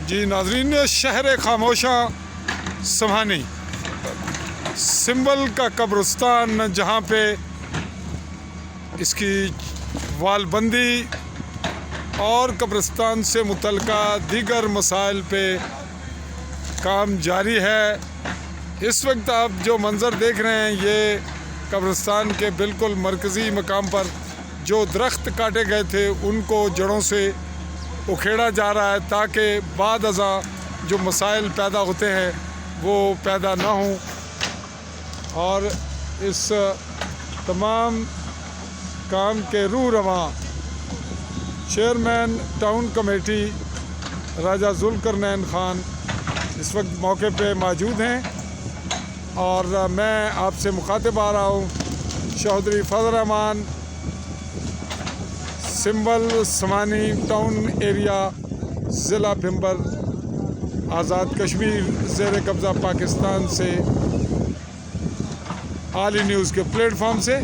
جی ناظرین، شہر خاموشاں سمہانی سنبل کا قبرستان، جہاں پہ اس کی وال بندی اور قبرستان سے متعلقہ دیگر مسائل پہ کام جاری ہے۔ اس وقت آپ جو منظر دیکھ رہے ہیں، یہ قبرستان کے بالکل مرکزی مقام پر جو درخت کاٹے گئے تھے ان کو جڑوں سے اکھیڑا جا رہا ہے، تاکہ بعد ازاں جو مسائل پیدا ہوتے ہیں وہ پیدا نہ ہوں۔ اور اس تمام کام کے روح رواں چیئرمین ٹاؤن کمیٹی راجہ ذوالقرنین خان اس وقت موقع پہ موجود ہیں، اور میں آپ سے مخاطب آ رہا ہوں چودھری فضل الرحمان، سنبل سمانی ٹاؤن ایریا، ضلع بھمبر، آزاد کشمیر، زیر قبضہ پاکستان سے، عالی نیوز کے پلیٹ فارم سے۔